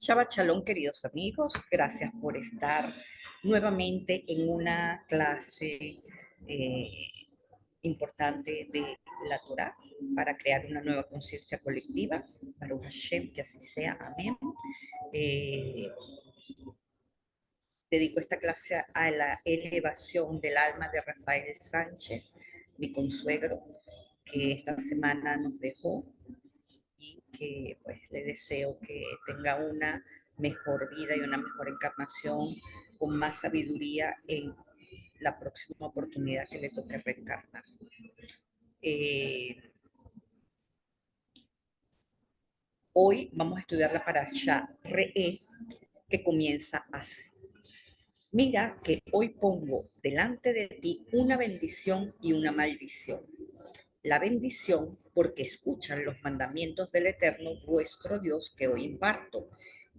Shabbat Shalom, queridos amigos. Gracias por estar nuevamente en una clase eh, importante de la Torah para crear una nueva conciencia colectiva. Baruch Hashem, que así sea. Amén. Eh, Dedico esta clase a la elevación del alma de Rafael Sánchez, mi consuegro, que esta semana nos dejó y que pues le deseo que tenga una mejor vida y una mejor encarnación con más sabiduría en la próxima oportunidad que le toque reencarnar. Eh, Hoy vamos a estudiar la parasha Re'e, que comienza así. Mira que hoy pongo delante de ti una bendición y una maldición. La bendición porque escuchan los mandamientos del Eterno vuestro Dios que hoy imparto,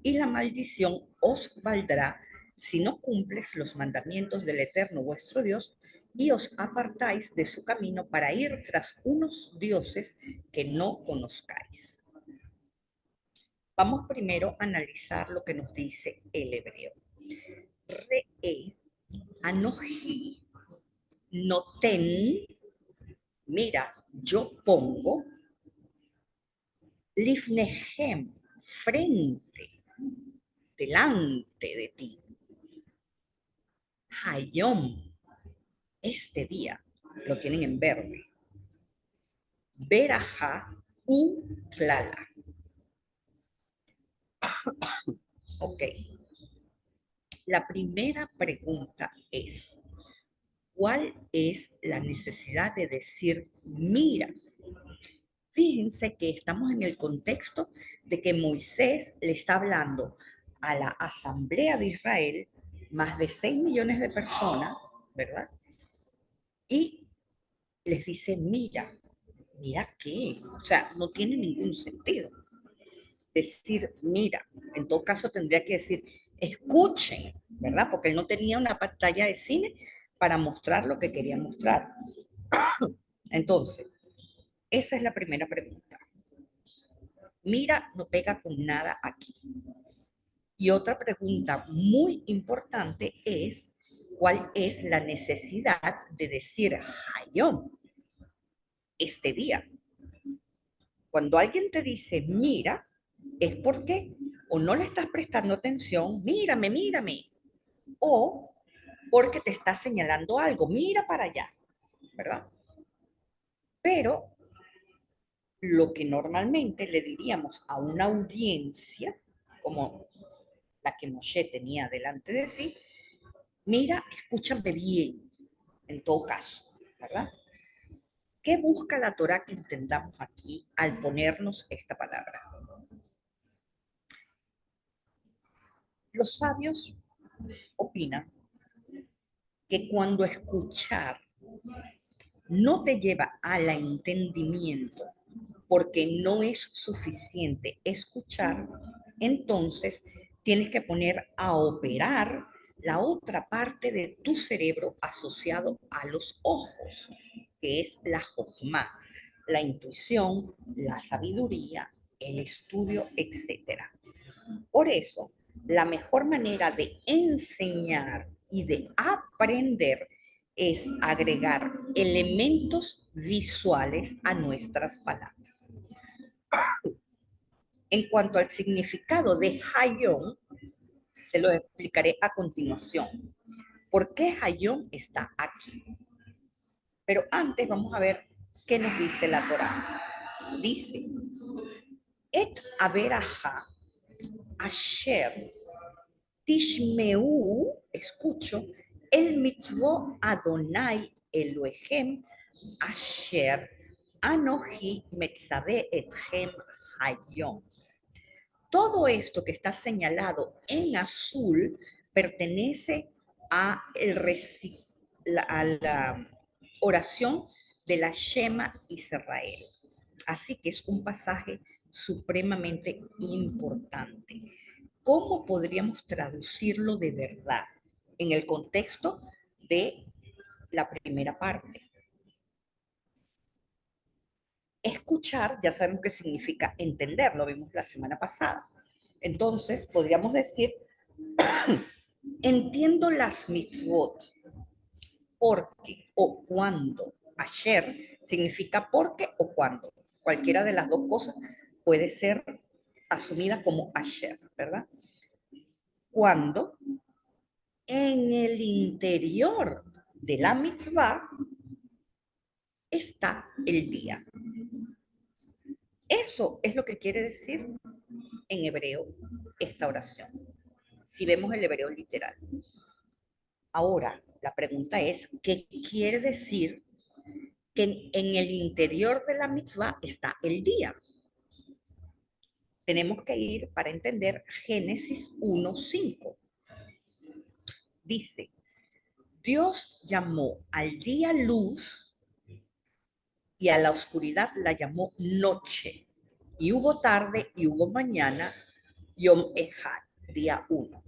y la maldición os valdrá si no cumples los mandamientos del Eterno vuestro Dios y os apartáis de su camino para ir tras unos dioses que no conozcáis. Vamos primero a analizar lo que nos dice el hebreo. Re'e, anoji, noten, mira, yo pongo, lifnehem, frente, delante de ti. Hayom, este día, lo tienen en verde. Beraja u tlala. Ok. La primera pregunta es, ¿cuál es la necesidad de decir mira? Fíjense que estamos en el contexto de que Moisés le está hablando a la Asamblea de Israel, más de 6 millones de personas, ¿verdad? Y les dice, mira, mira qué, o sea, no tiene ningún sentido. Decir, mira, en todo caso tendría que decir, escuchen, ¿verdad? Porque él no tenía una pantalla de cine para mostrar lo que quería mostrar. Entonces, esa es la primera pregunta. Mira, no pega con nada aquí. Y otra pregunta muy importante es, ¿cuál es la necesidad de decir Hayom, este día? Cuando alguien te dice, mira, es porque o no le estás prestando atención, mírame, mírame, o porque te está señalando algo, mira para allá, ¿verdad? Pero lo que normalmente le diríamos a una audiencia, como la que Moshe tenía delante de sí, mira, escúchame bien, en todo caso, ¿verdad? ¿Qué busca la Torah que entendamos aquí al ponernos esta palabra? Los sabios opinan que cuando escuchar no te lleva al entendimiento porque no es suficiente escuchar, entonces tienes que poner a operar la otra parte de tu cerebro asociado a los ojos, que es la jojma, la intuición, la sabiduría, el estudio, etcétera. Por eso, la mejor manera de enseñar y de aprender es agregar elementos visuales a nuestras palabras. En cuanto al significado de Hayom, se lo explicaré a continuación. ¿Por qué Hayom está aquí? Pero antes vamos a ver qué nos dice la Torá. Dice, Et averaja asher tishmeu, escucho, el mitzvot Adonai Elohim asher anoji metzabe etchem hayom. Todo esto que está señalado en azul pertenece a, a la oración de la Shema Israel. Así que es un pasaje supremamente importante. ¿Cómo podríamos traducirlo de verdad en el contexto de la primera parte? Escuchar, ya sabemos que significa entender, lo vimos la semana pasada. Entonces, podríamos decir, entiendo las mitzvot porque o cuando. Asher significa porque o cuando. Cualquiera de las dos cosas puede ser asumida como asher, ¿verdad? Cuando en el interior de la mitzvah está el día. Eso es lo que quiere decir en hebreo esta oración, si vemos el hebreo literal. Ahora, la pregunta es, ¿qué quiere decir que en el interior de la mitzvah está el día? Tenemos que ir para entender Génesis 1:5. Dice, Dios llamó al día luz y a la oscuridad la llamó noche. Y hubo tarde y hubo mañana, Yom Echad, día 1.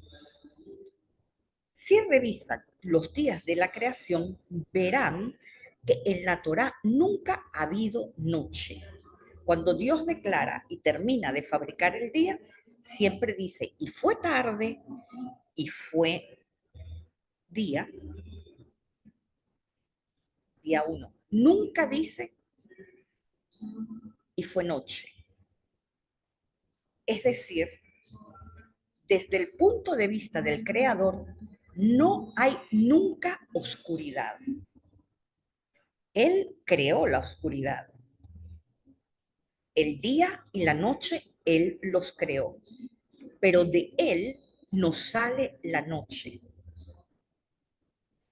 Si revisan los días de la creación, verán que en la Torá nunca ha habido noche. Cuando Dios declara y termina de fabricar el día, siempre dice, y fue tarde, y fue día, día 1. Nunca dice, y fue noche. Es decir, desde el punto de vista del creador, no hay nunca oscuridad. Él creó la oscuridad. El día y la noche, Él los creó. Pero de Él nos sale la noche.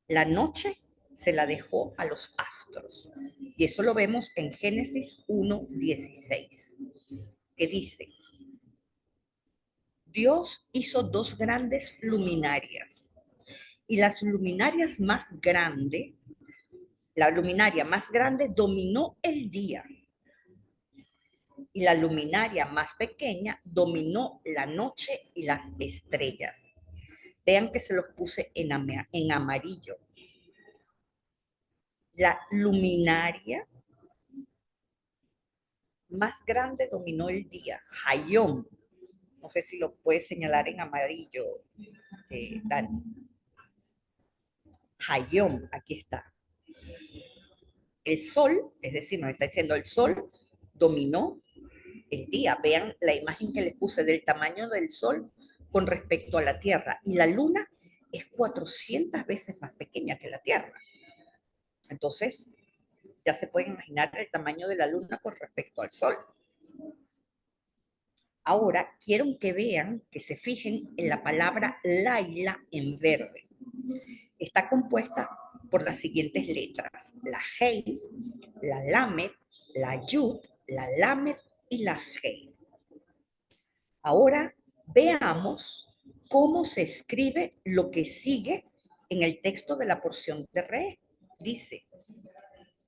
La noche se la dejó a los astros. Y eso lo vemos en Génesis 1:16, que dice, Dios hizo dos grandes luminarias. Y las luminarias más grandes, la luminaria más grande dominó el día. Y la luminaria más pequeña dominó la noche y las estrellas. Vean que se los puse en amarillo. La luminaria más grande dominó el día, Hayom. No sé si lo puedes señalar en amarillo, Dani. Hayom, aquí está. El sol, es decir, nos está diciendo el sol dominó el día. Vean la imagen que les puse del tamaño del sol con respecto a la Tierra. Y la luna es 400 veces más pequeña que la Tierra. Entonces, ya se pueden imaginar el tamaño de la luna con respecto al sol. Ahora, quiero que vean, que se fijen en la palabra Laila en verde. Está compuesta por las siguientes letras: la Hei, la Lamed, la Yud, la Lamed y la Hei. Ahora veamos cómo se escribe lo que sigue en el texto de la porción de Re. Dice,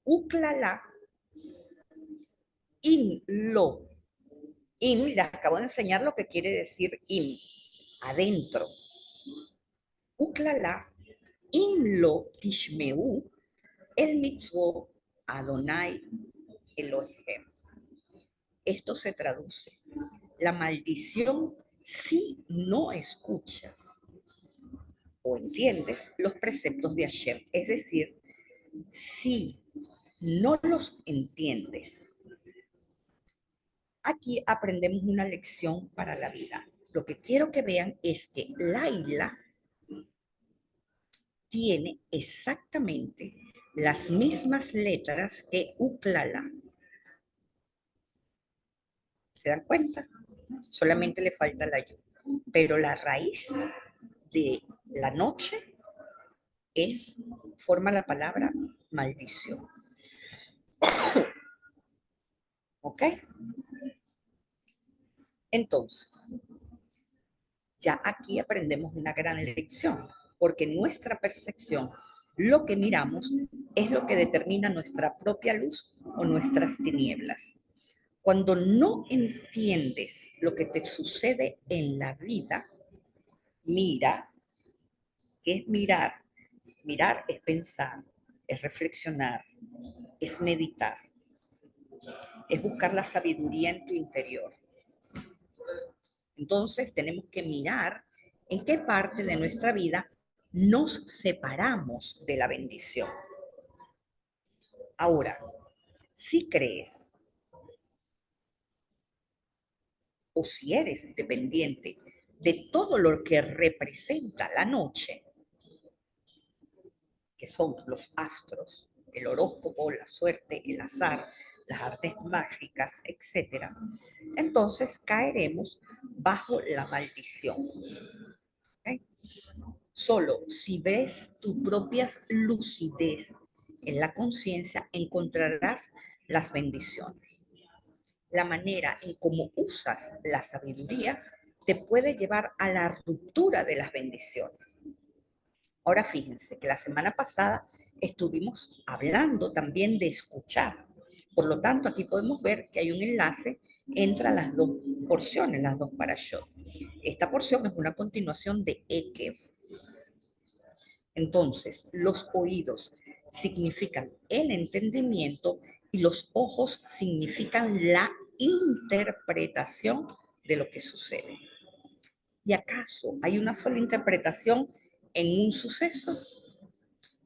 Uklala, Im lo. Im, les acabo de enseñar lo que quiere decir im, adentro. Uklala, Im lo tishmeu, el mitzvot Adonai Elohim. Esto se traduce, la maldición si no escuchas o entiendes los preceptos de Hashem. Es decir, si no los entiendes. Aquí aprendemos una lección para la vida. Lo que quiero que vean es que Laila tiene exactamente las mismas letras que Uklala. ¿Se dan cuenta? Solamente le falta la yud. Pero la raíz de la noche forma la palabra maldición. ¿Ok? Entonces, ya aquí aprendemos una gran lección, porque nuestra percepción, lo que miramos, es lo que determina nuestra propia luz o nuestras tinieblas. Cuando no entiendes lo que te sucede en la vida, mira, ¿qué es mirar? Mirar es pensar, es reflexionar, es meditar, es buscar la sabiduría en tu interior. Entonces tenemos que mirar en qué parte de nuestra vida nos separamos de la bendición. Ahora, si crees o si eres dependiente de todo lo que representa la noche, que son los astros, el horóscopo, la suerte, el azar, las artes mágicas, etcétera, entonces caeremos bajo la maldición. ¿Okay? Solo si ves tu propia lucidez en la conciencia, encontrarás las bendiciones. La manera en cómo usas la sabiduría te puede llevar a la ruptura de las bendiciones. Ahora fíjense que la semana pasada estuvimos hablando también de escuchar. Por lo tanto, aquí podemos ver que hay un enlace entre las dos porciones, las dos parashot. Esta porción es una continuación de Ekev. Entonces, los oídos significan el entendimiento y los ojos significan la interpretación de lo que sucede. ¿Y acaso hay una sola interpretación en un suceso?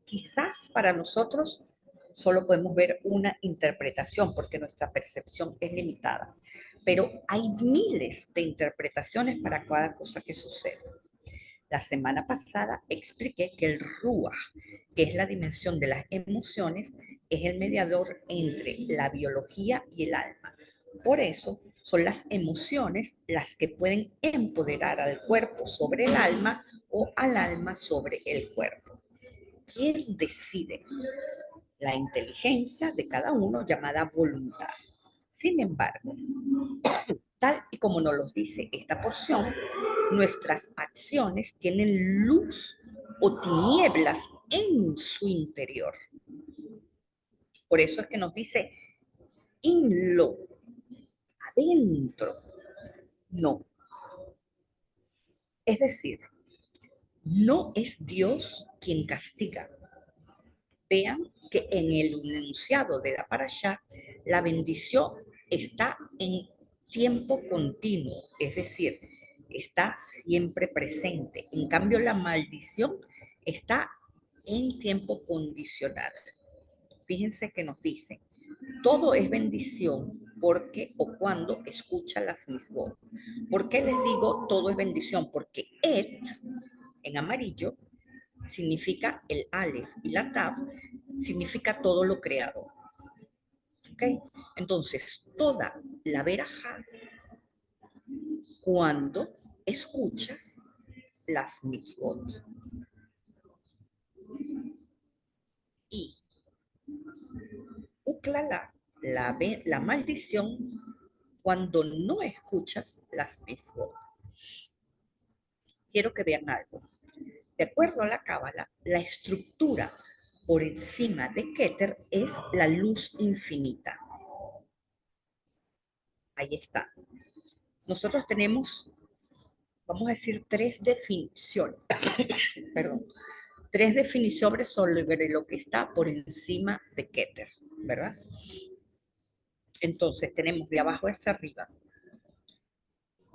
Quizás para nosotros solo podemos ver una interpretación porque nuestra percepción es limitada, pero hay miles de interpretaciones para cada cosa que sucede. La semana pasada expliqué que el Ruach, que es la dimensión de las emociones, es el mediador entre la biología y el alma. Por eso son las emociones las que pueden empoderar al cuerpo sobre el alma o al alma sobre el cuerpo. ¿Quién decide? La inteligencia de cada uno llamada voluntad. Sin embargo, tal y como nos lo dice esta porción, nuestras acciones tienen luz o tinieblas en su interior. Por eso es que nos dice inlo, adentro, no. Es decir, no es Dios quien castiga. Vean que en el enunciado de la parashá, la bendición está en tiempo continuo, es decir, está siempre presente. En cambio, la maldición está en tiempo condicional. Fíjense que nos dice, todo es bendición porque o cuando escucha las misbot. ¿Por qué les digo todo es bendición? Porque et, en amarillo, significa el Aleph y la Tav, significa todo lo creado. ¿Ok? Entonces, toda la verajá, cuando escuchas las mitzvot. Y uklala, la maldición, cuando no escuchas las mitzvot. Quiero que vean algo. De acuerdo a la Cábala, la estructura por encima de Keter es la luz infinita. Ahí está. Nosotros tenemos, vamos a decir, tres definiciones, perdón, tres definiciones sobre lo que está por encima de Keter, ¿verdad? Entonces tenemos de abajo hacia arriba.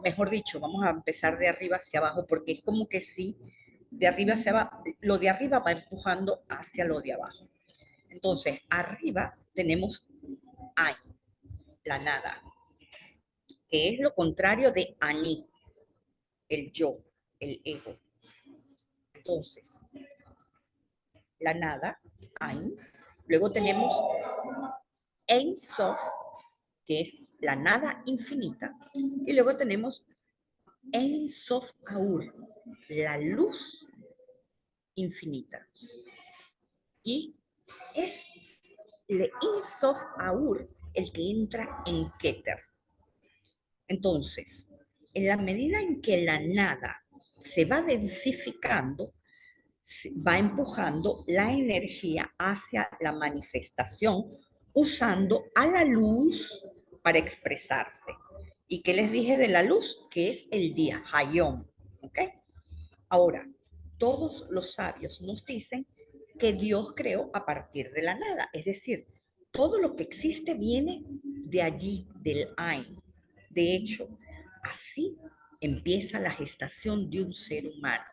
Mejor dicho, vamos a empezar de arriba hacia abajo porque es como que sí, de arriba hacia abajo, lo de arriba va empujando hacia lo de abajo. Entonces, arriba tenemos Ay, la nada, que es lo contrario de Ani, el yo, el ego. Entonces, la nada, Ain. Luego tenemos Ein Sof, que es la nada infinita. Y luego tenemos Ein Sof Aur, la luz infinita. Y es el Ein Sof Aur el que entra en Keter. Entonces, en la medida en que la nada se va densificando, va empujando la energía hacia la manifestación usando a la luz para expresarse. ¿Y qué les dije de la luz? Que es el día, Hayom. ¿Ok? Ahora, todos los sabios nos dicen que Dios creó a partir de la nada. Es decir, todo lo que existe viene de allí, del Ain. De hecho, así empieza la gestación de un ser humano.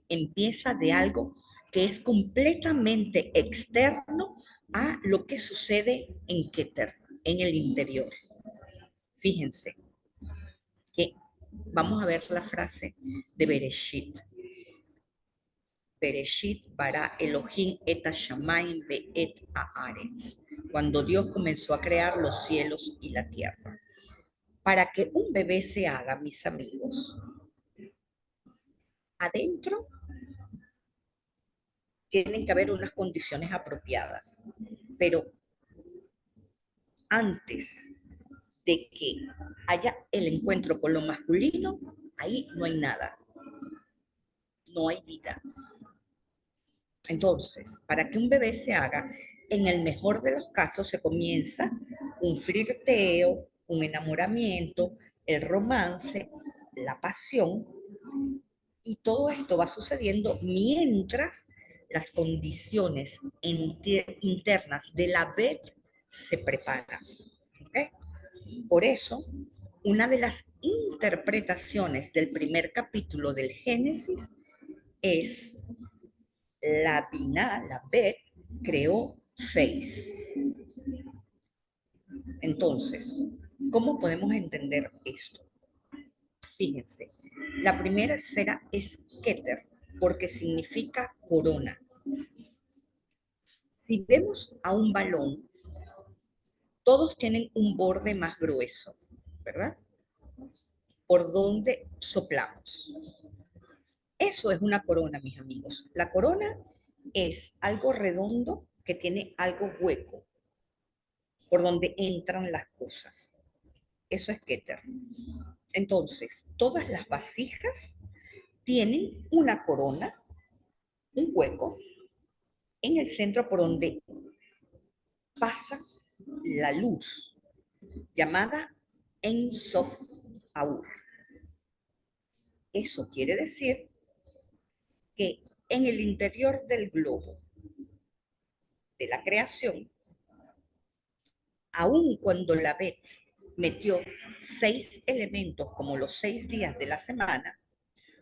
Empieza de algo que es completamente externo a lo que sucede en Keter, en el interior. Fíjense que vamos a ver la frase de Bereshit. Bereshit bara Elohim et hashamayim ve'et haaretz. Cuando Dios comenzó a crear los cielos y la tierra. Para que un bebé se haga, mis amigos, adentro tienen que haber unas condiciones apropiadas. Pero antes de que haya el encuentro con lo masculino, ahí no hay nada. No hay vida. Entonces, para que un bebé se haga, en el mejor de los casos se comienza un flirteo, un enamoramiento, el romance, la pasión, y todo esto va sucediendo mientras las condiciones internas de la Bet se preparan. ¿Okay? Por eso, una de las interpretaciones del primer capítulo del Génesis es la Binah, la Bet, creó 6. Entonces, ¿cómo podemos entender esto? Fíjense, la primera esfera es Keter, porque significa corona. Si vemos a un balón, todos tienen un borde más grueso, ¿verdad? Por donde soplamos. Eso es una corona, mis amigos. La corona es algo redondo que tiene algo hueco, por donde entran las cosas. Eso es Keter. Entonces, todas las vasijas tienen una corona, un hueco, en el centro por donde pasa la luz, llamada En Sof Aur. Eso quiere decir que en el interior del globo de la creación, aun cuando la Bet metió 6 elementos como los 6 días de la semana,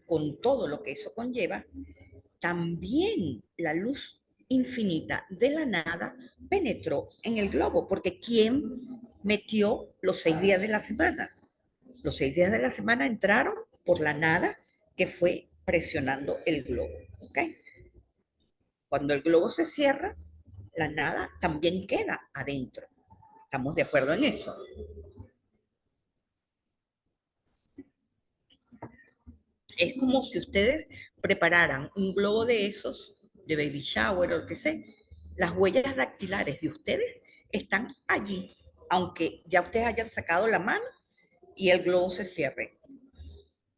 con todo lo que eso conlleva, también la luz infinita de la nada penetró en el globo, porque ¿quién metió los 6 días de la semana? Los 6 días de la semana entraron por la nada que fue presionando el globo. ¿Okay? Cuando el globo se cierra, la nada también queda adentro. ¿Estamos de acuerdo en eso? Es como si ustedes prepararan un globo de esos, de baby shower o lo que sea, las huellas dactilares de ustedes están allí, aunque ya ustedes hayan sacado la mano y el globo se cierre.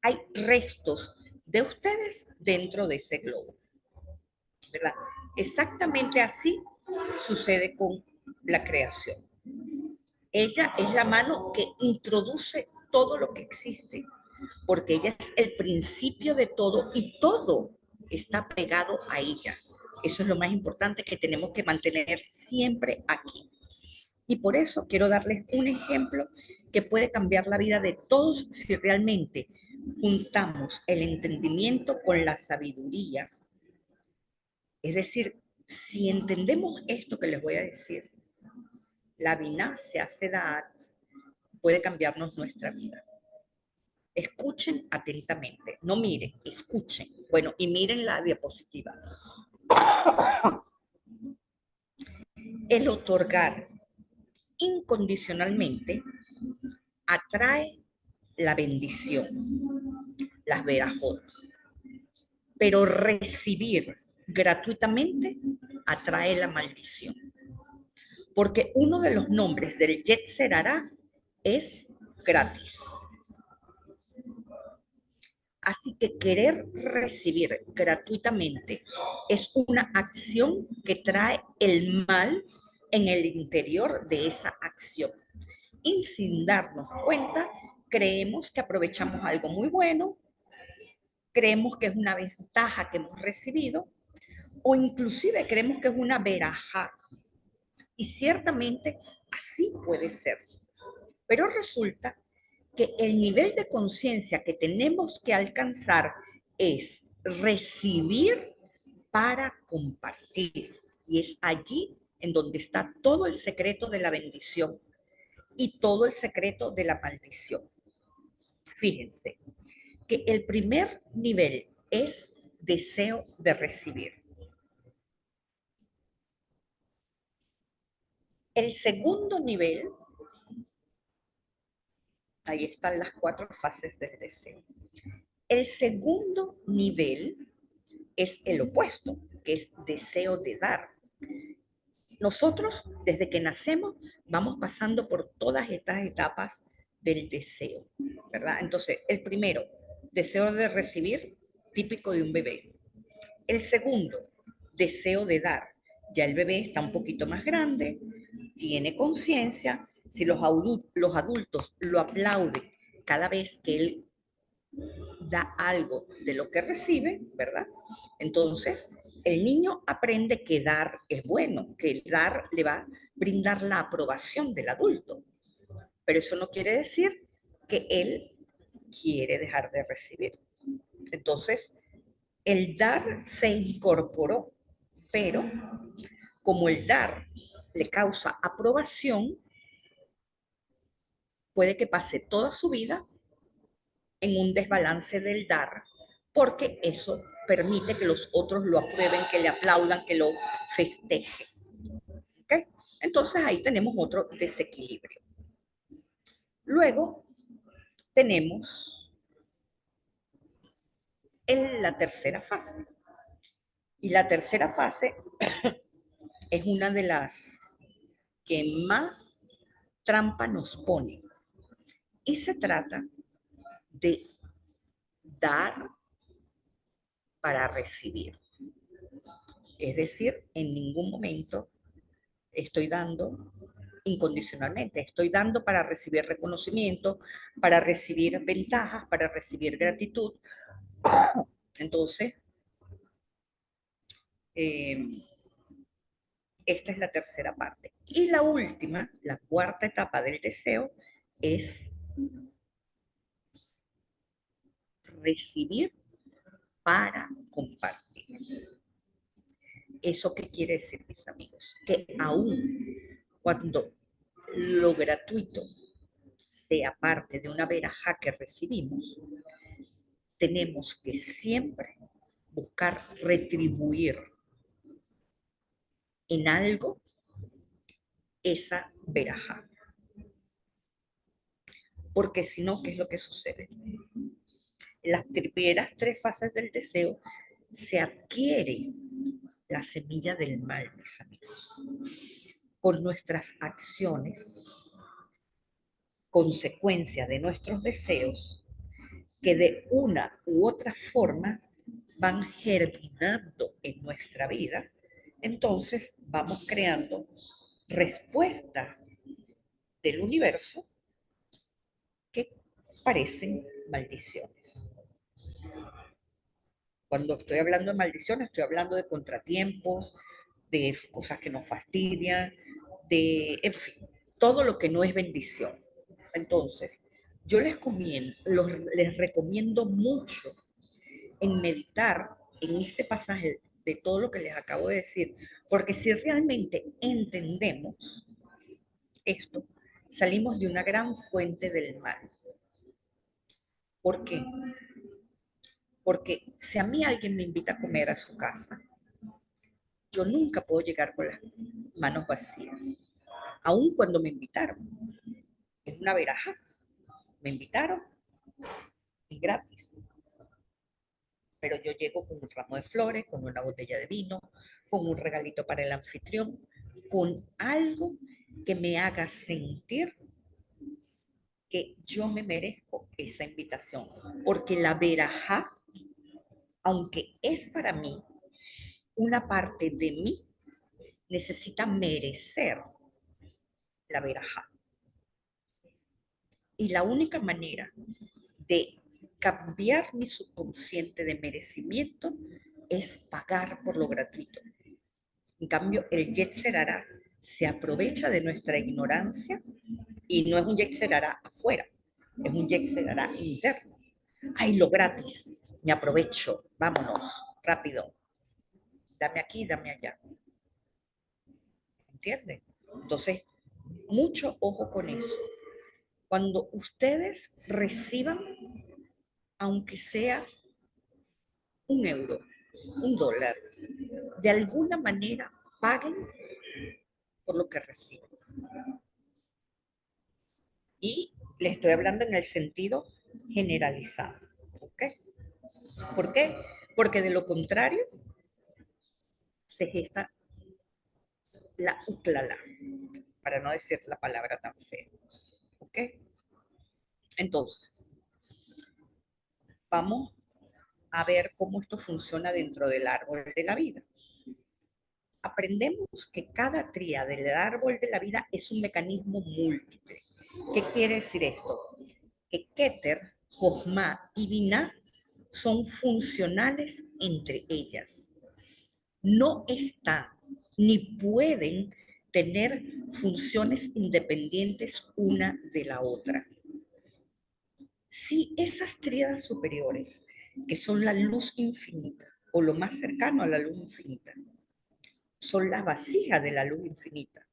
Hay restos de ustedes dentro de ese globo, ¿verdad? Exactamente así sucede con la creación. Ella es la mano que introduce todo lo que existe, porque ella es el principio de todo y todo está pegado a ella. Eso es lo más importante que tenemos que mantener siempre aquí. Y por eso quiero darles un ejemplo que puede cambiar la vida de todos si realmente juntamos el entendimiento con la sabiduría. Es decir, si entendemos esto que les voy a decir, la Binah se hace Da'at, puede cambiarnos nuestra vida. Escuchen atentamente, no miren, escuchen. Bueno, y miren la diapositiva. El otorgar incondicionalmente atrae la bendición, las verajot, pero recibir gratuitamente atrae la maldición. Porque uno de los nombres del Yetzer Hará es gratis. Así que querer recibir gratuitamente es una acción que trae el mal en el interior de esa acción. Y sin darnos cuenta, creemos que aprovechamos algo muy bueno, creemos que es una ventaja que hemos recibido, o inclusive creemos que es una veraja. Y ciertamente así puede ser. Pero resulta que el nivel de conciencia que tenemos que alcanzar es recibir para compartir. Y es allí en donde está todo el secreto de la bendición y todo el secreto de la maldición. Fíjense que el primer nivel es deseo de recibir. El segundo nivel, ahí están las 4 fases del deseo. El segundo nivel es el opuesto, que es deseo de dar. Nosotros, desde que nacemos, vamos pasando por todas estas etapas del deseo, ¿verdad? Entonces, el primero, deseo de recibir, típico de un bebé. El segundo, deseo de dar. Ya el bebé está un poquito más grande, tiene conciencia. Si los adultos lo aplauden cada vez que él da algo de lo que recibe, ¿verdad? Entonces, el niño aprende que dar es bueno, que el dar le va a brindar la aprobación del adulto. Pero eso no quiere decir que él quiere dejar de recibir. Entonces, el dar se incorporó, pero como el dar le causa aprobación, puede que pase toda su vida en un desbalance del dar, porque eso permite que los otros lo aprueben, que le aplaudan, que lo festejen. ¿Okay? Entonces ahí tenemos otro desequilibrio. Luego tenemos la tercera fase. Y la tercera fase es una de las que más trampa nos pone. Y se trata de dar para recibir. Es decir, en ningún momento estoy dando incondicionalmente, estoy dando para recibir reconocimiento, para recibir ventajas, para recibir gratitud. Entonces, eh, esta es la tercera parte. Y la última, la cuarta etapa del deseo, es recibir para compartir. ¿Eso qué quiere decir, mis amigos? Que aún cuando lo gratuito sea parte de una veraja que recibimos, tenemos que siempre buscar retribuir en algo esa veraja. Porque si no, ¿qué es lo que sucede? En las primeras 3 fases del deseo se adquiere la semilla del mal, mis amigos. Con nuestras acciones, consecuencia de nuestros deseos, que de una u otra forma van germinando en nuestra vida, entonces vamos creando respuestas del universo que parecen maldiciones. Cuando estoy hablando de maldiciones, estoy hablando de contratiempos, de cosas que nos fastidian, de, en fin, todo lo que no es bendición. Entonces, yo les recomiendo mucho en meditar en este pasaje de todo lo que les acabo de decir, porque si realmente entendemos esto, salimos de una gran fuente del mal. ¿Por qué? Porque si a mí alguien me invita a comer a su casa, yo nunca puedo llegar con las manos vacías, aun cuando me invitaron. Es una veraja. Me invitaron, es gratis. Pero yo llego con un ramo de flores, con una botella de vino, con un regalito para el anfitrión, con algo que me haga sentir que yo me merezco esa invitación. Porque la veraja, aunque es para mí, una parte de mí necesita merecer la veraja. Y la única manera de cambiar mi subconsciente de merecimiento es pagar por lo gratuito. En cambio, el Yetzer Hará se aprovecha de nuestra ignorancia y no es un Yetzer Hará afuera, Es un Yexerará interno. Ay, lo gratis, me aprovecho, vámonos, rápido, dame aquí, dame allá, ¿entienden? Entonces, mucho ojo con eso. Cuando ustedes reciban, aunque sea €1, $1, de alguna manera paguen por lo que reciben. Y les estoy hablando en el sentido generalizado. ¿Ok? ¿Por qué? Porque de lo contrario se gesta la uclala, para no decir la palabra tan fea. ¿Ok? Entonces, vamos a ver cómo esto funciona dentro del árbol de la vida. Aprendemos que cada tríada del árbol de la vida es un mecanismo múltiple. ¿Qué quiere decir esto? Que Keter, Jochma y Binah son funcionales entre ellas. No están ni pueden tener funciones independientes una de la otra. Si esas tríadas superiores, que son la luz infinita, o lo más cercano a la luz infinita, son las vasijas de la luz infinita,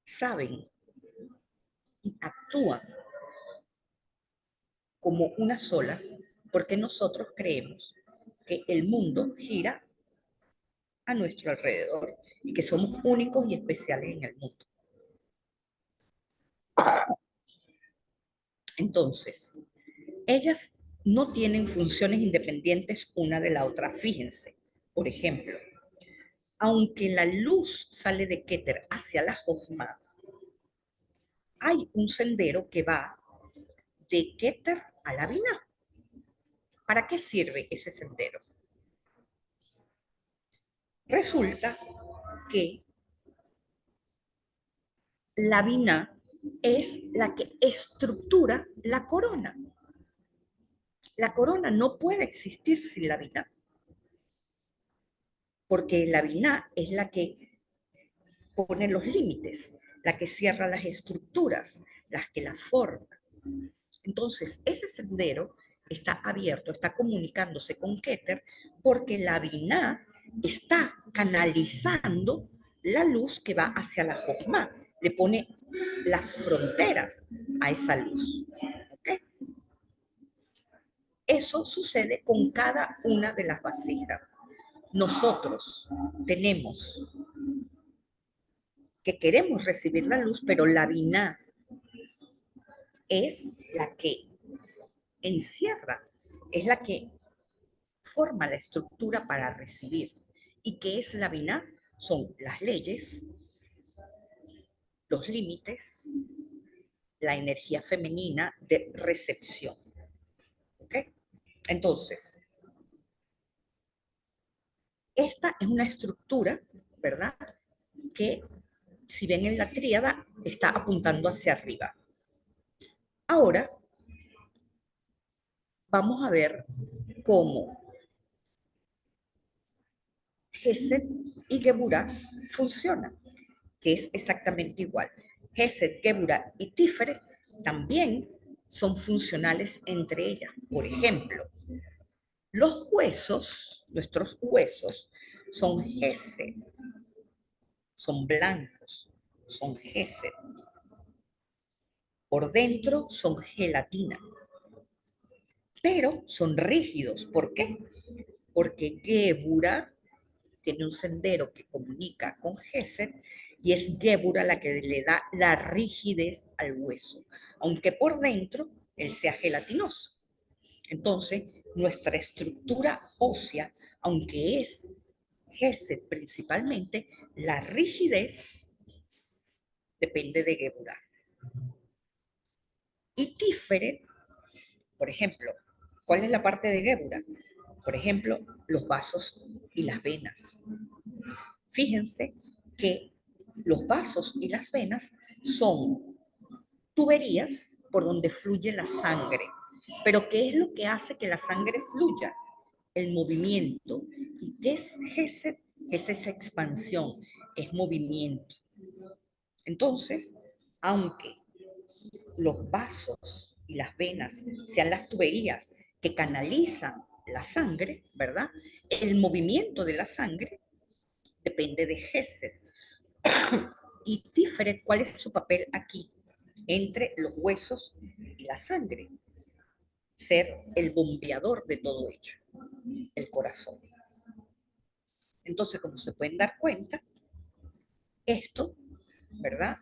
saben y actúan como una sola, porque nosotros creemos que el mundo gira a nuestro alrededor y que somos únicos y especiales en el mundo. Entonces, ellas no tienen funciones independientes una de la otra. Fíjense, por ejemplo, aunque la luz sale de Keter hacia la Jochma, hay un sendero que va de Keter a la Binah. ¿Para qué sirve ese sendero? Resulta que la Binah es la que estructura la corona. La corona no puede existir sin la Binah, porque la Binah es la que pone los límites, la que cierra las estructuras, las que las forma. Entonces, ese sendero está abierto, está comunicándose con Keter, porque la Binah está canalizando la luz que va hacia la Jochma, le pone las fronteras a esa luz. ¿Ok? Eso sucede con cada una de las vasijas. Nosotros tenemos que queremos recibir la luz, pero la Binah es la que encierra, es la que forma la estructura para recibir. ¿Y qué es la Binah? Son las leyes, los límites, la energía femenina de recepción. ¿Ok? Entonces, esta es una estructura, ¿verdad? Que, si ven en la tríada, está apuntando hacia arriba. Ahora, vamos a ver cómo Gesed y Geburah funcionan, que es exactamente igual. Gesed, Geburah y Tiferet también son funcionales entre ellas. Por ejemplo, los huesos, nuestros huesos, son Gesed, son blancos, son Gesed. Por dentro son gelatina, pero son rígidos. ¿Por qué? Porque Geburah tiene un sendero que comunica con Gesed y es Gébura la que le da la rigidez al hueso, aunque por dentro él sea gelatinoso. Entonces, nuestra estructura ósea, aunque es Gesed principalmente, la rigidez depende de Gébura. Y Tiferet, por ejemplo, ¿cuál es la parte de Gébura? Por ejemplo, los vasos y las venas. Fíjense que los vasos y las venas son tuberías por donde fluye la sangre. Pero ¿qué es lo que hace que la sangre fluya? El movimiento. ¿Y qué es Gesed? Es esa expansión, es movimiento. Entonces, aunque los vasos y las venas sean las tuberías que canalizan la sangre, ¿verdad? El movimiento de la sangre depende de Gesed. Y Tiferet, ¿cuál es su papel aquí? Entre los huesos y la sangre. Ser el bombeador de todo ello, el corazón. Entonces, como se pueden dar cuenta, esto, ¿verdad?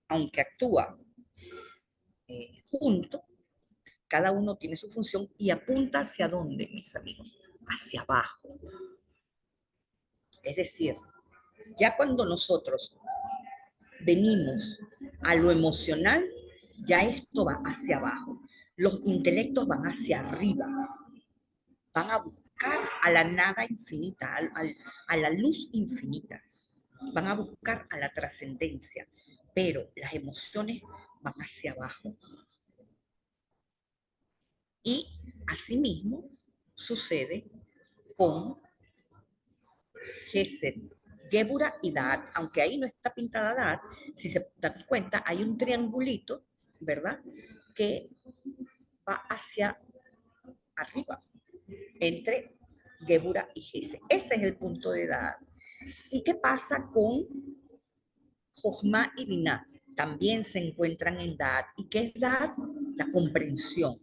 Aunque actúa junto, cada uno tiene su función y apunta hacia dónde, mis amigos, hacia abajo. Es decir, ya cuando nosotros venimos a lo emocional, ya esto va hacia abajo. Los intelectos van hacia arriba, van a buscar a la nada infinita, a la luz infinita, van a buscar a la trascendencia, pero las emociones van hacia abajo. Y asimismo sucede con Gesed, Gébura y Daat, aunque ahí no está pintada Daat, si se dan cuenta hay un triangulito, ¿verdad? Que va hacia arriba, entre Gébura y Gesed. Ese es el punto de Daat. ¿Y qué pasa con Jochma y Binah? También se encuentran en Daat. ¿Y qué es Daat? La comprensión.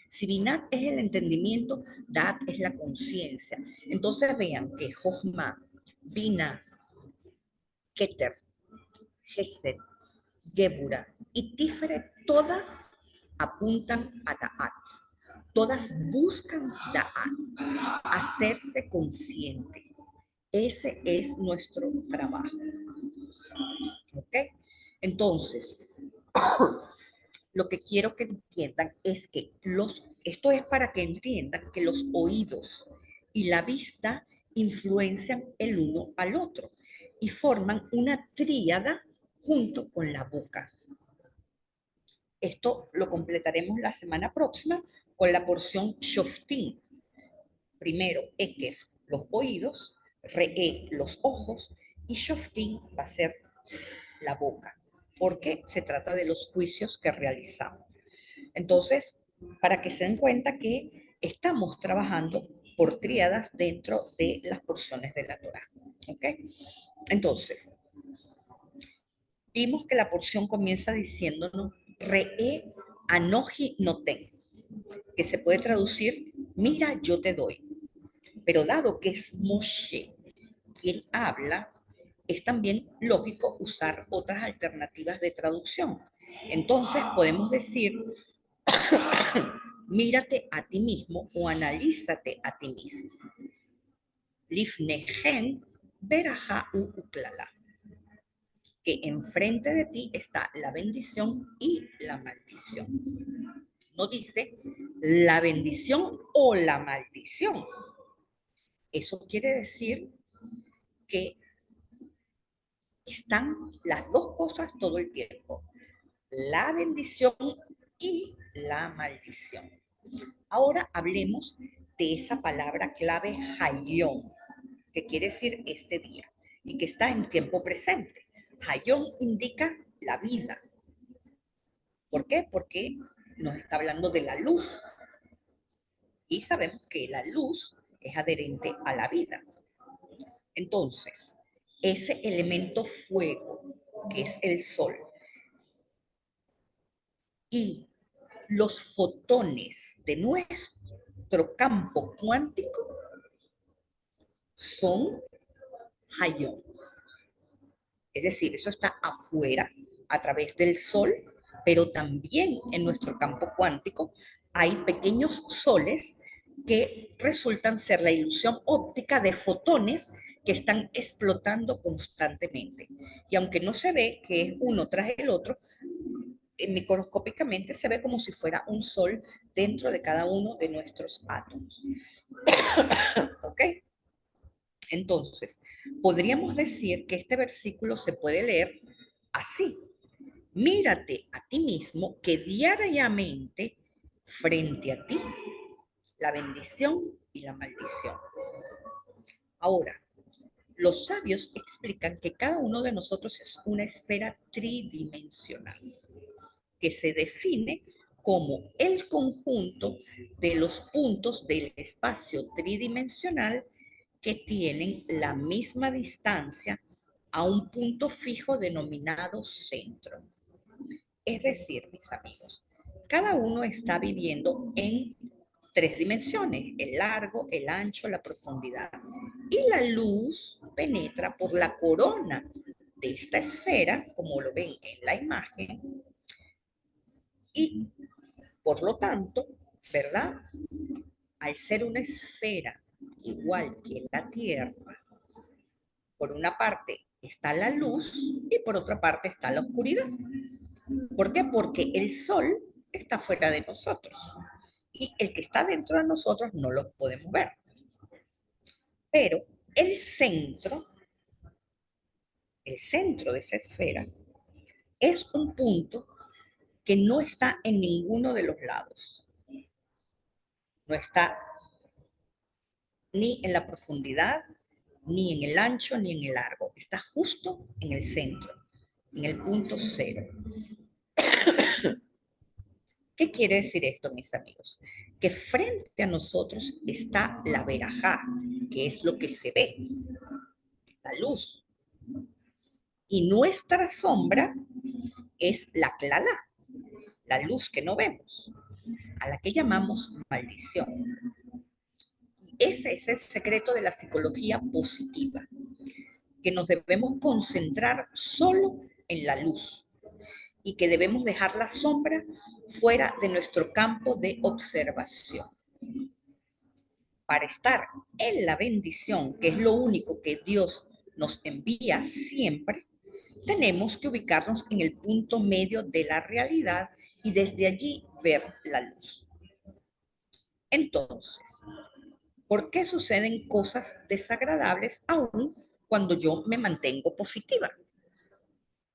Si Binah es el entendimiento, Daat es la conciencia. Entonces vean que Jochma, Binah, Keter, Gesed, Gebura y Tiferet, todas apuntan a Da'at. Todas buscan Da'at, hacerse consciente. Ese es nuestro trabajo. ¿Ok? Entonces, lo que quiero que entiendan es que esto es para que entiendan que los oídos y la vista influencian el uno al otro y forman una tríada junto con la boca. Esto lo completaremos la semana próxima con la porción Shoftim. Primero, Ekef, los oídos, Re'e, los ojos, y Shoftim va a ser la boca, porque se trata de los juicios que realizamos. Entonces, para que se den cuenta que estamos trabajando por tríadas dentro de las porciones de la Torah. ¿Ok? Entonces, vimos que la porción comienza diciéndonos Re'e Anoji Noten, que se puede traducir, mira, yo te doy. Pero dado que es Moshe quien habla, es también lógico usar otras alternativas de traducción. Entonces podemos decir, mírate a ti mismo o analízate a ti mismo. Lifnehen beraja u uklala, que enfrente de ti está la bendición y la maldición. No dice la bendición o la maldición. Eso quiere decir que están las dos cosas todo el tiempo, la bendición y la maldición. Ahora hablemos de esa palabra clave Hayom, que quiere decir este día y que está en tiempo presente. Hayom indica la vida. ¿Por qué? Porque nos está hablando de la luz y sabemos que la luz es adherente a la vida. Entonces, ese elemento fuego, que es el sol, y los fotones de nuestro campo cuántico son Hayom. Es decir, eso está afuera, a través del sol, pero también en nuestro campo cuántico hay pequeños soles que resultan ser la ilusión óptica de fotones que están explotando constantemente. Y aunque no se ve que es uno tras el otro, microscópicamente se ve como si fuera un sol dentro de cada uno de nuestros átomos. ¿Ok? Entonces, podríamos decir que este versículo se puede leer así. Mírate a ti mismo que diariamente frente a ti la bendición y la maldición. Ahora, Los sabios explican que cada uno de nosotros es una esfera tridimensional que se define como el conjunto de los puntos del espacio tridimensional que tienen la misma distancia a un punto fijo denominado centro. Es decir, mis amigos, cada uno está viviendo en tres dimensiones: el largo, el ancho, la profundidad. Y la luz penetra por la corona de esta esfera, como lo ven en la imagen, y por lo tanto, ¿verdad? Al ser una esfera igual que la Tierra, por una parte está la luz y por otra parte está la oscuridad. ¿Por qué? Porque el sol está fuera de nosotros y el que está dentro de nosotros no lo podemos ver. Pero el centro de esa esfera, es un punto que no está en ninguno de los lados. No está ni en la profundidad, ni en el ancho, ni en el largo. Está justo en el centro, en el punto cero. ¿Qué quiere decir esto, mis amigos? Que frente a nosotros está la verajá, que es lo que se ve, la luz. Y nuestra sombra es la clalá, la luz que no vemos, a la que llamamos maldición. Ese es el secreto de la psicología positiva, que nos debemos concentrar solo en la luz y que debemos dejar la sombra fuera de nuestro campo de observación. Para estar en la bendición, que es lo único que Dios nos envía siempre, tenemos que ubicarnos en el punto medio de la realidad y desde allí ver la luz. Entonces, ¿por qué suceden cosas desagradables aún cuando yo me mantengo positiva?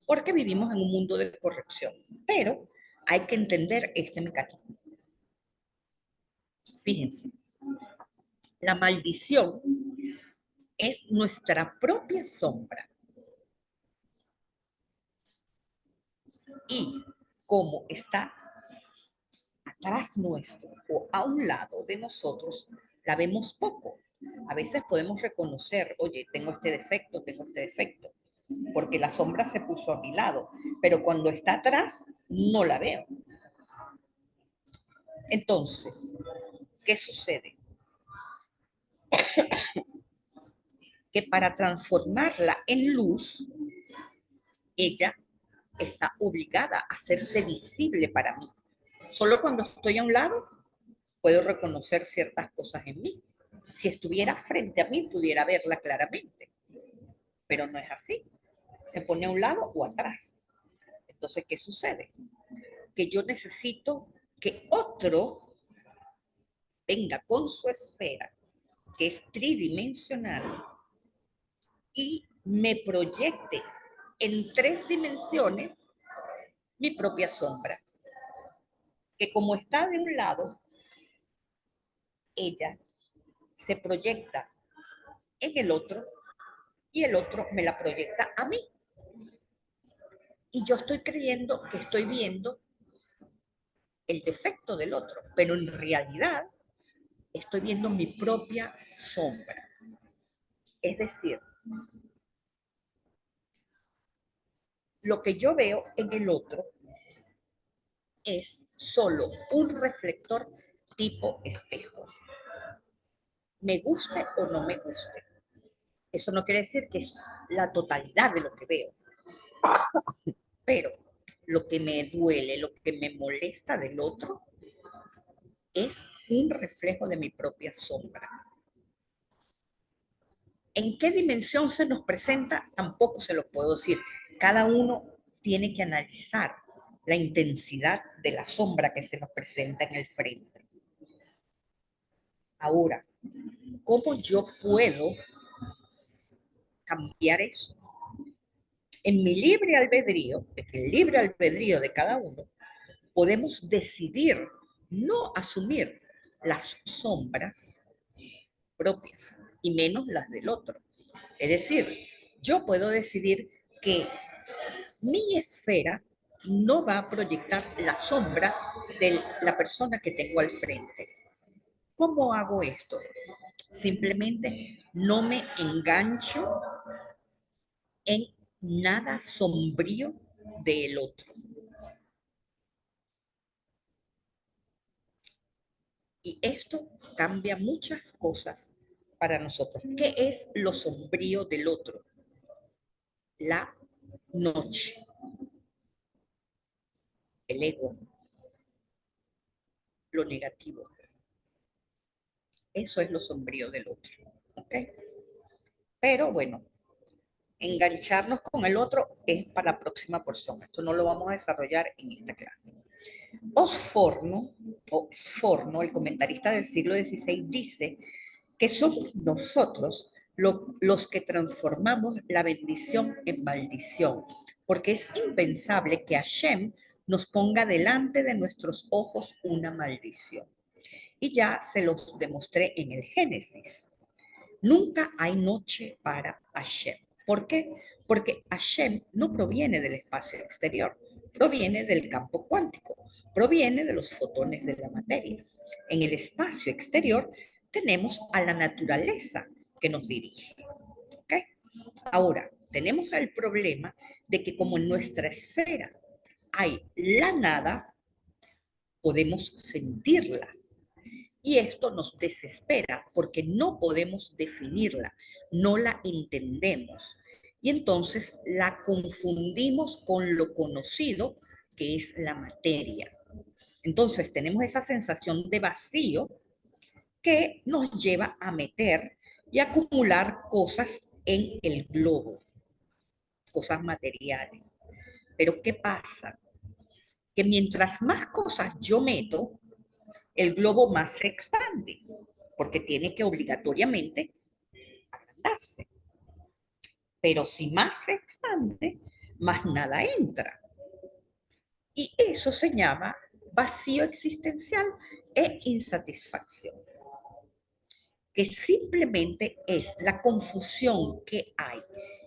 Porque vivimos en un mundo de corrección, pero hay que entender este mecanismo. Fíjense, la maldición es nuestra propia sombra y como está atrás nuestro o a un lado de nosotros, la vemos poco. A veces podemos reconocer, oye, tengo este defecto, porque la sombra se puso a mi lado, pero cuando está atrás, no la veo. Entonces, ¿qué sucede? Que para transformarla en luz, ella está obligada a hacerse visible para mí. Solo cuando estoy a un lado puedo reconocer ciertas cosas en mí. Si estuviera frente a mí, pudiera verla claramente, pero no es así. Se pone a un lado o atrás. Entonces, ¿qué sucede? Que yo necesito que otro venga con su esfera, que es tridimensional, y me proyecte en tres dimensiones mi propia sombra, que como está de un lado, ella se proyecta en el otro y el otro me la proyecta a mí. Y yo estoy creyendo que estoy viendo el defecto del otro, pero en realidad estoy viendo mi propia sombra. Es decir, lo que yo veo en el otro es solo un reflector tipo espejo. Me guste o no me guste. Eso no quiere decir que es la totalidad de lo que veo, pero lo que me duele, lo que me molesta del otro es un reflejo de mi propia sombra. ¿En qué dimensión se nos presenta? Tampoco se lo puedo decir. Cada uno tiene que analizar la intensidad de la sombra que se nos presenta en el frente. Ahora, ¿cómo yo puedo cambiar eso? En mi libre albedrío, en el libre albedrío de cada uno, podemos decidir no asumir las sombras propias y menos las del otro. Es decir, yo puedo decidir que mi esfera no va a proyectar la sombra de la persona que tengo al frente. ¿Cómo hago esto? Simplemente no me engancho en nada sombrío del otro. Y esto cambia muchas cosas para nosotros. ¿Qué es lo sombrío del otro? La noche, el ego, lo negativo. Eso es lo sombrío del otro. ¿Ok? Pero bueno, engancharnos con el otro es para la próxima porción. Esto no lo vamos a desarrollar en esta clase. Sforno, el comentarista del siglo XVI, dice que somos nosotros los que transformamos la bendición en maldición, porque es impensable que Hashem nos ponga delante de nuestros ojos una maldición. Y ya se los demostré en el Génesis. Nunca hay noche para Hashem. ¿Por qué? Porque Hashem no proviene del espacio exterior, proviene del campo cuántico, proviene de los fotones de la materia. En el espacio exterior tenemos a la naturaleza que nos dirige. ¿Ok? Ahora, tenemos el problema de que como en nuestra esfera hay la nada, podemos sentirla, y esto nos desespera porque no podemos definirla, no la entendemos. Y entonces la confundimos con lo conocido que es la materia. Entonces tenemos esa sensación de vacío que nos lleva a meter y acumular cosas en el globo, cosas materiales. Pero ¿qué pasa? Que mientras más cosas yo meto, el globo más se expande, porque tiene que obligatoriamente agrandarse. Pero si más se expande, más nada entra. Y eso se llama vacío existencial e insatisfacción, que simplemente es la confusión que hay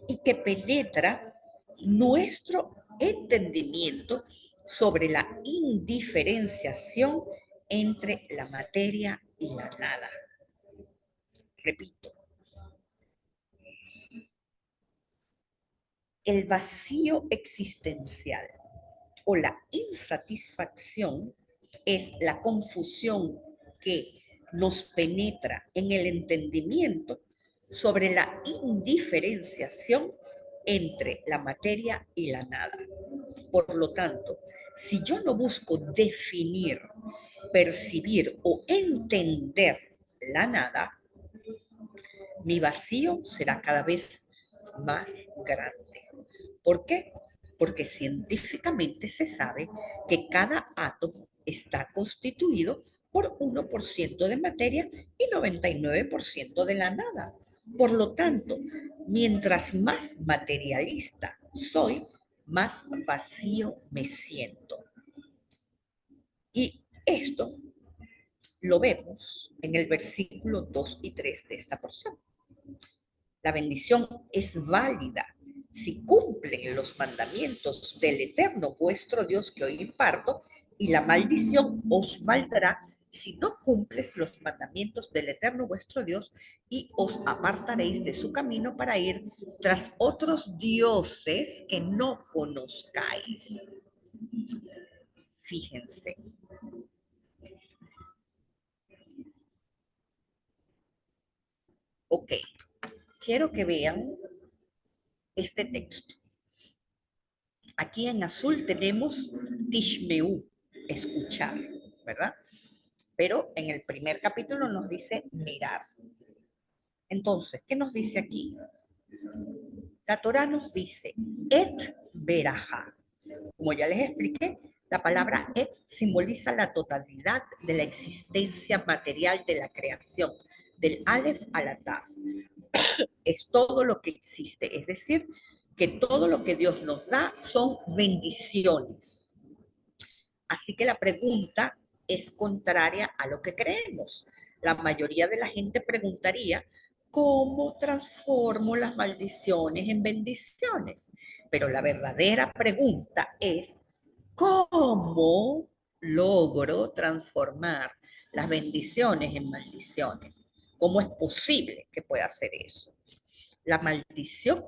y que penetra nuestro entendimiento sobre la indiferenciación entre la materia y la nada. Repito, el vacío existencial o la insatisfacción es la confusión que nos penetra en el entendimiento sobre la indiferenciación entre la materia y la nada. Por lo tanto, si yo no busco definir, percibir o entender la nada, mi vacío será cada vez más grande. ¿Por qué? Porque científicamente se sabe que cada átomo está constituido por 1% de materia y 99% de la nada. Por lo tanto, mientras más materialista soy, más vacío me siento. Y esto lo vemos en el versículo 2 y 3 de esta porción. La bendición es válida si cumplen los mandamientos del Eterno vuestro Dios que hoy imparto, y la maldición os valdrá si no cumples los mandamientos del Eterno vuestro Dios, y os apartaréis de su camino para ir tras otros dioses que no conozcáis. Fíjense. Ok, quiero que vean este texto. Aquí en azul tenemos Tishmeu, escuchar, ¿verdad? Pero en el primer capítulo nos dice mirar. Entonces, ¿qué nos dice aquí? La Torah nos dice et berajá. Como ya les expliqué, la palabra et simboliza la totalidad de la existencia material de la creación, del Aleph a la Taf. Es todo lo que existe, es decir, que todo lo que Dios nos da son bendiciones. Así que la pregunta es contraria a lo que creemos. La mayoría de la gente preguntaría, cómo transformo las maldiciones en bendiciones. Pero la verdadera pregunta es, ¿cómo logro transformar las bendiciones en maldiciones? ¿Cómo es posible que pueda hacer eso? La maldición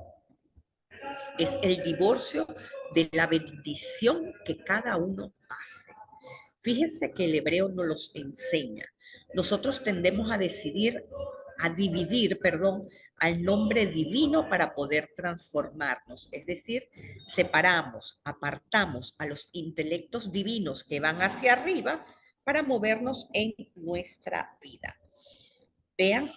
es el divorcio de la bendición que cada uno hace. Fíjense que el hebreo nos los enseña. Nosotros tendemos a dividir, perdón, al nombre divino para poder transformarnos. Es decir, separamos, apartamos a los intelectos divinos que van hacia arriba para movernos en nuestra vida. Vean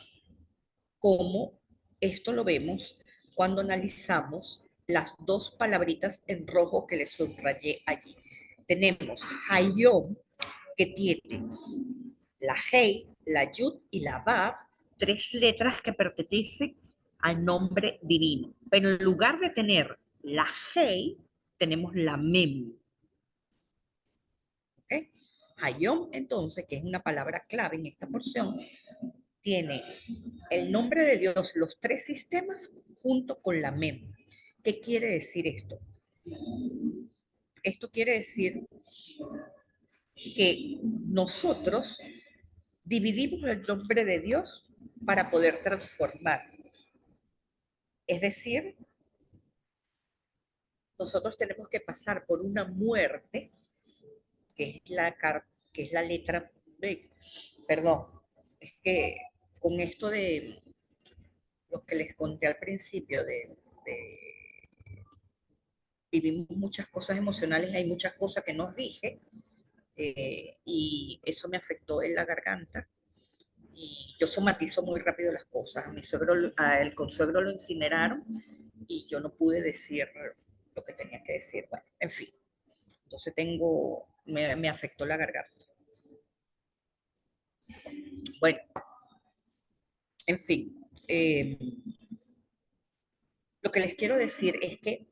cómo esto lo vemos cuando analizamos las dos palabritas en rojo que les subrayé allí. Tenemos Hayom, que tiene la Hei, la Yud y la Vav, tres letras que pertenecen al nombre divino. Pero en lugar de tener la Hei, tenemos la Mem. ¿Okay? Hayom, entonces, que es una palabra clave en esta porción, tiene el nombre de Dios, los tres sistemas, junto con la Mem. ¿Qué quiere decir esto? Esto quiere decir que nosotros dividimos el nombre de Dios para poder transformar. Es decir, nosotros tenemos que pasar por una muerte, que es la letra B. Perdón, es que con esto de lo que les conté al principio, vivimos muchas cosas emocionales, hay muchas cosas que no dije, y eso me afectó en la garganta. Y yo somatizo muy rápido las cosas. A el consuegro lo incineraron y yo no pude decir lo que tenía que decir. Bueno, en fin. Entonces me afectó la garganta. Bueno, en fin. Lo que les quiero decir es que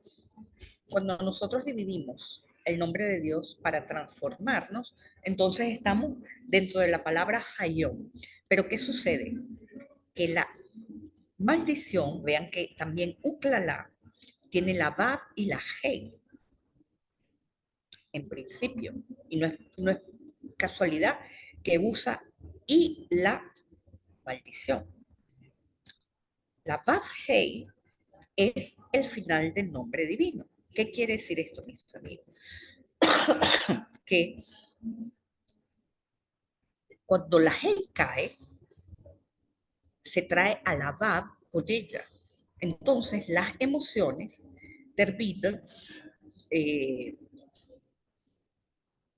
cuando nosotros dividimos el nombre de Dios para transformarnos, entonces estamos dentro de la palabra Hayom. Pero ¿qué sucede? Que la maldición, vean que también Uklala tiene la Vav y la Hei en principio. Y no es casualidad que usa y la maldición. La Vav Hei es el final del nombre divino. ¿Qué quiere decir esto, mis amigos? Que cuando la Hei cae, se trae a la Vav con ella. Entonces, las emociones terminan eh,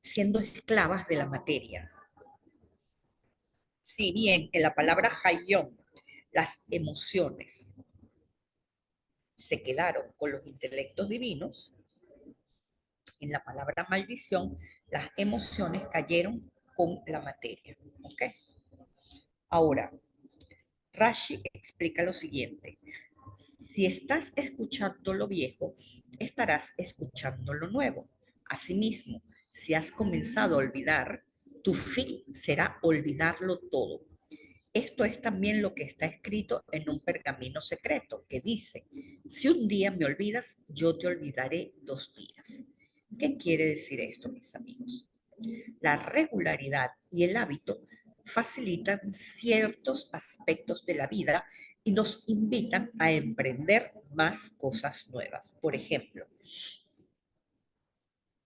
siendo esclavas de la materia. Si bien en la palabra Hayom las emociones se quedaron con los intelectos divinos, en la palabra maldición las emociones cayeron con la materia. ¿Ok? Ahora, Rashi explica lo siguiente. Si estás escuchando lo viejo, estarás escuchando lo nuevo. Asimismo, si has comenzado a olvidar, tu fin será olvidarlo todo. Esto es también lo que está escrito en un pergamino secreto que dice, si un día me olvidas, yo te olvidaré 2 días. ¿Qué quiere decir esto, mis amigos? La regularidad y el hábito facilitan ciertos aspectos de la vida y nos invitan a emprender más cosas nuevas. Por ejemplo,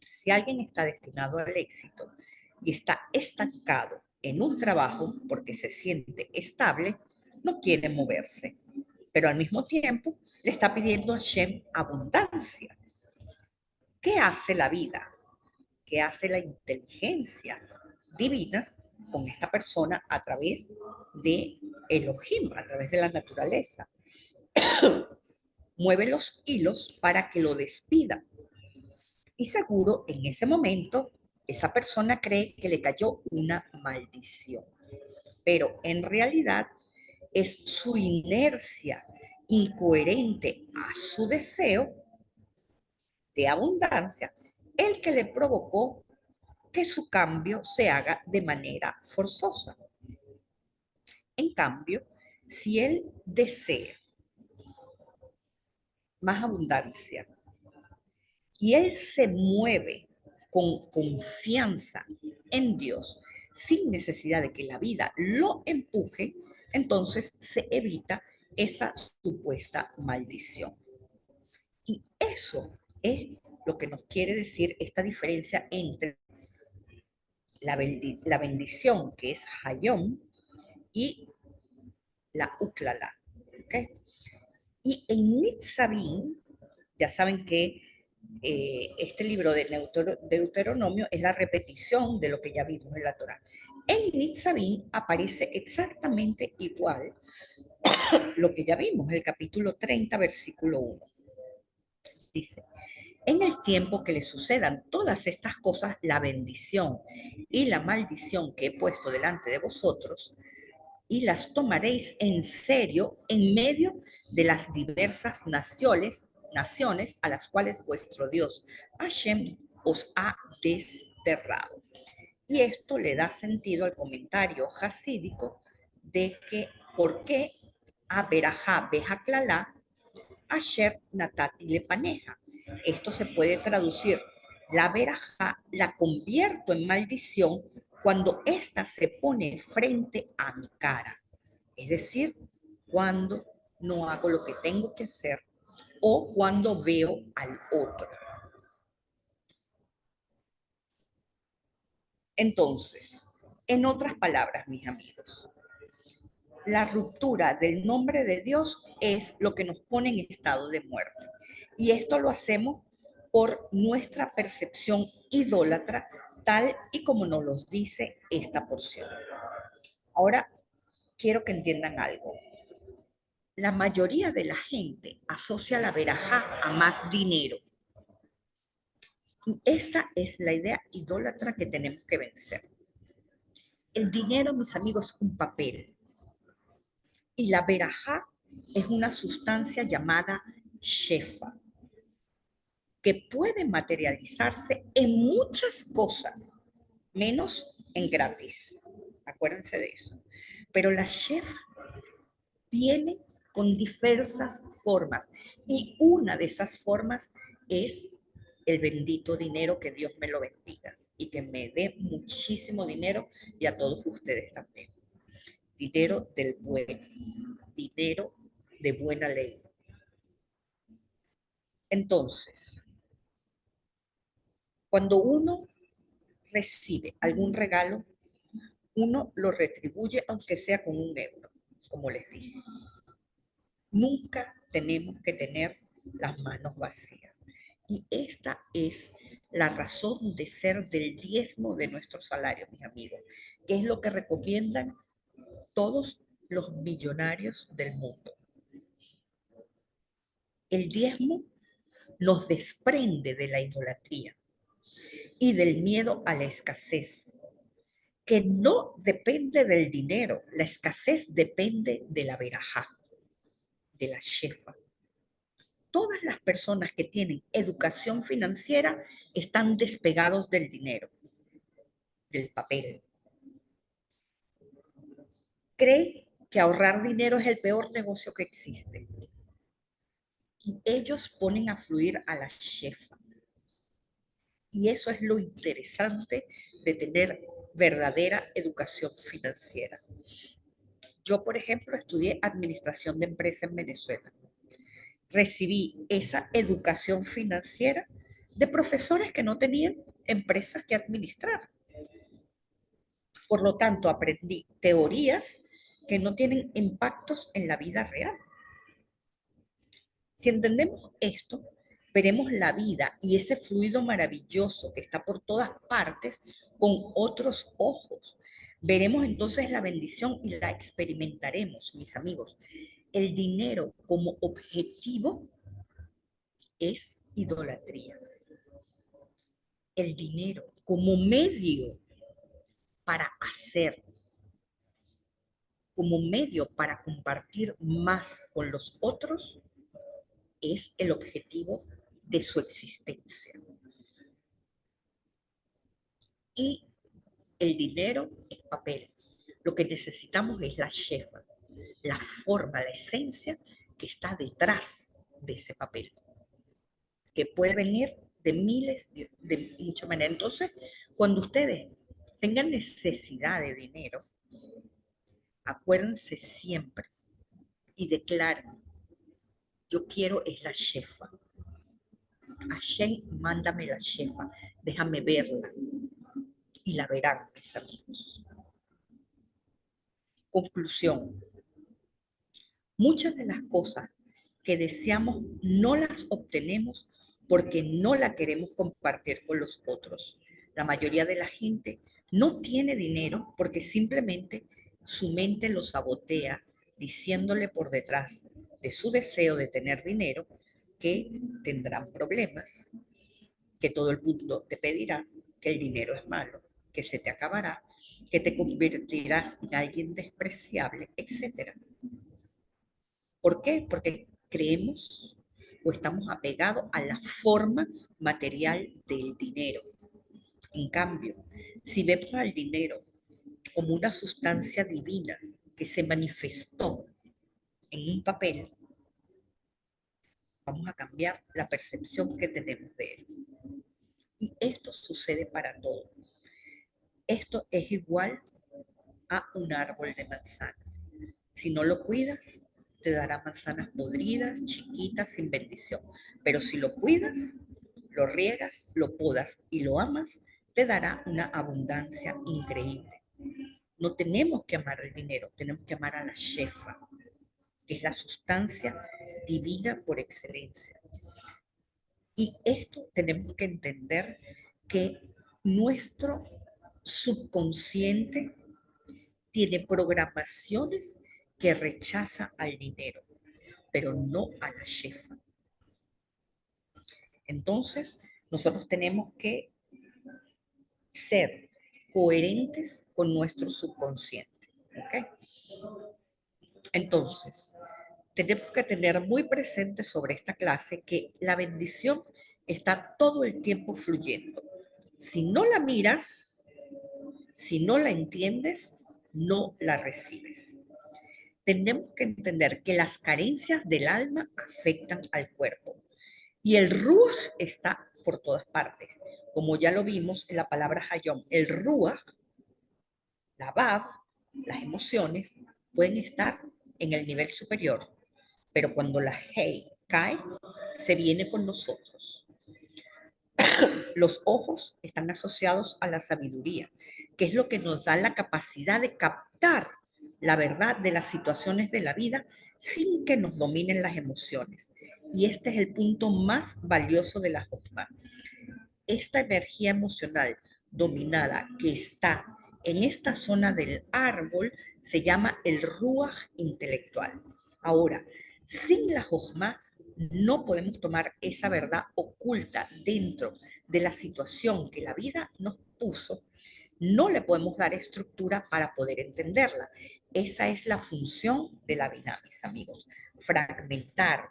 si alguien está destinado al éxito y está estancado en un trabajo porque se siente estable, no quiere moverse, pero al mismo tiempo le está pidiendo a Shem abundancia. ¿Qué hace la vida? ¿Qué hace la inteligencia divina con esta persona a través de Elohim, a través de la naturaleza? Mueve los hilos para que lo despida. Y seguro en ese momento esa persona cree que le cayó una maldición. Pero en realidad es su inercia incoherente a su deseo de abundancia el que le provocó que su cambio se haga de manera forzosa. En cambio, Si él desea más abundancia y él se mueve con confianza en Dios, sin necesidad de que la vida lo empuje, entonces se evita esa supuesta maldición. Y eso es lo que nos quiere decir esta diferencia entre la bendición, que es Hayom, y la Uklala. ¿Okay? Y en Nitzavim, ya saben que este libro de Deuteronomio es la repetición de lo que ya vimos en la Torah. En Nitzavim aparece exactamente igual lo que ya vimos, el capítulo 30, versículo 1. Dice, en el tiempo que le sucedan todas estas cosas, la bendición y la maldición que he puesto delante de vosotros, y las tomaréis en serio en medio de las diversas naciones a las cuales vuestro Dios Hashem os ha desterrado. Y esto le da sentido al comentario hasídico de que por qué a Berajá Bejaklala Asher Natati le paneja. Esto se puede traducir, la verajá la convierto en maldición cuando ésta se pone frente a mi cara. Es decir, cuando no hago lo que tengo que hacer o cuando veo al otro. Entonces, en otras palabras, mis amigos, la ruptura del nombre de Dios es lo que nos pone en estado de muerte. Y esto lo hacemos por nuestra percepción idólatra, tal y como nos lo dice esta porción. Ahora, quiero que entiendan algo. La mayoría de la gente asocia la verajá a más dinero. Y esta es la idea idólatra que tenemos que vencer. El dinero, mis amigos, es un papel. Y la verajá es una sustancia llamada shefa, que puede materializarse en muchas cosas, menos en gratis. Acuérdense de eso. Pero la shefa viene con diversas formas y una de esas formas es el bendito dinero, que Dios me lo bendiga y que me dé muchísimo dinero y a todos ustedes también. Dinero del bueno, dinero de buena ley. Entonces, cuando uno recibe algún regalo, uno lo retribuye aunque sea con €1, como les dije. Nunca tenemos que tener las manos vacías. Y esta es la razón de ser del diezmo de nuestro salario, mis amigos, que es lo que recomiendan todos los millonarios del mundo. El diezmo nos desprende de la idolatría y del miedo a la escasez, que no depende del dinero, la escasez depende de la verajá, de la shefa. Todas las personas que tienen educación financiera están despegados del dinero, del papel. Creen que ahorrar dinero es el peor negocio que existe. Y ellos ponen a fluir a la shefa. Y eso es lo interesante de tener verdadera educación financiera. Yo, por ejemplo, estudié administración de empresas en Venezuela. Recibí esa educación financiera de profesores que no tenían empresas que administrar. Por lo tanto, aprendí teorías que no tienen impactos en la vida real. Si entendemos esto, veremos la vida y ese fluido maravilloso que está por todas partes con otros ojos. Veremos entonces la bendición y la experimentaremos, mis amigos. El dinero como objetivo es idolatría. El dinero como medio para hacer, como medio para compartir más con los otros, es el objetivo de su existencia. Y el dinero es papel. Lo que necesitamos es la shefa. la forma, la esencia que está detrás de ese papel, que puede venir de miles, de muchas maneras. Entonces, cuando ustedes tengan necesidad de dinero, acuérdense siempre y declaren, yo quiero es la shefa. Hashem, mándame la shefa, déjame verla y la verán, mis amigos. Conclusión. Muchas de las cosas que deseamos no las obtenemos porque no la queremos compartir con los otros. La mayoría de la gente no tiene dinero porque simplemente su mente lo sabotea diciéndole por detrás de su deseo de tener dinero que tendrán problemas, que todo el mundo te pedirá, que el dinero es malo, que se te acabará, que te convertirás en alguien despreciable, etcétera. ¿Por qué? Porque creemos o estamos apegados a la forma material del dinero. En cambio, si vemos al dinero como una sustancia divina que se manifestó en un papel, vamos a cambiar la percepción que tenemos de él. Y esto sucede para todo. Esto es igual a un árbol de manzanas. Si no lo cuidas, te dará manzanas podridas, chiquitas, sin bendición. Pero si lo cuidas, lo riegas, lo podas y lo amas, te dará una abundancia increíble. No tenemos que amar el dinero, tenemos que amar a la shefa, que es la sustancia divina por excelencia. Y esto tenemos que entender que nuestro subconsciente tiene programaciones que rechaza al dinero, pero no a la shefa. Entonces, nosotros tenemos que ser coherentes con nuestro subconsciente. ¿Ok? Entonces, tenemos que tener muy presente sobre esta clase que la bendición está todo el tiempo fluyendo. Si no la miras, si no la entiendes, no la recibes. Tenemos que entender que las carencias del alma afectan al cuerpo y el ruach está por todas partes. Como ya lo vimos en la palabra hayom, el ruach, la bav, las emociones, pueden estar en el nivel superior, pero cuando la hei cae, se viene con nosotros. Los ojos están asociados a la sabiduría, que es lo que nos da la capacidad de captar la verdad de las situaciones de la vida sin que nos dominen las emociones. Y este es el punto más valioso de la Jojma. Esta energía emocional dominada que está en esta zona del árbol se llama el ruaj intelectual. Ahora, sin la Jojma no podemos tomar esa verdad oculta dentro de la situación que la vida nos puso, no le podemos dar estructura para poder entenderla. Esa es la función de la Binah, mis amigos. Fragmentar,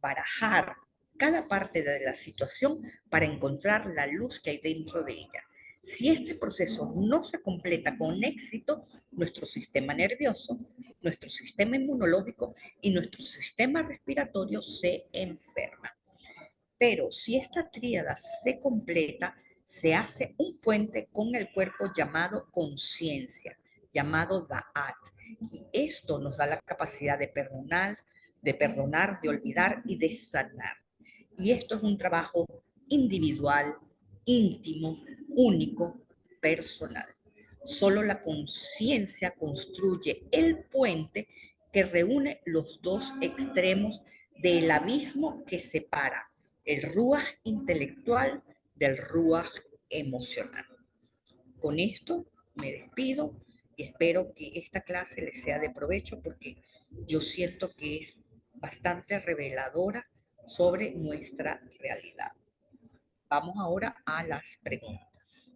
barajar cada parte de la situación para encontrar la luz que hay dentro de ella. Si este proceso no se completa con éxito, nuestro sistema nervioso, nuestro sistema inmunológico y nuestro sistema respiratorio se enferman. Pero si esta tríada se completa, se hace un puente con el cuerpo llamado conciencia, llamado Da'at. Y esto nos da la capacidad de perdonar, de olvidar y de sanar. Y esto es un trabajo individual, íntimo, único, personal. Solo la conciencia construye el puente que reúne los dos extremos del abismo que separa el ruaj intelectual del ruaj emocional. Con esto me despido y espero que esta clase les sea de provecho porque yo siento que es bastante reveladora sobre nuestra realidad. Vamos ahora a las preguntas.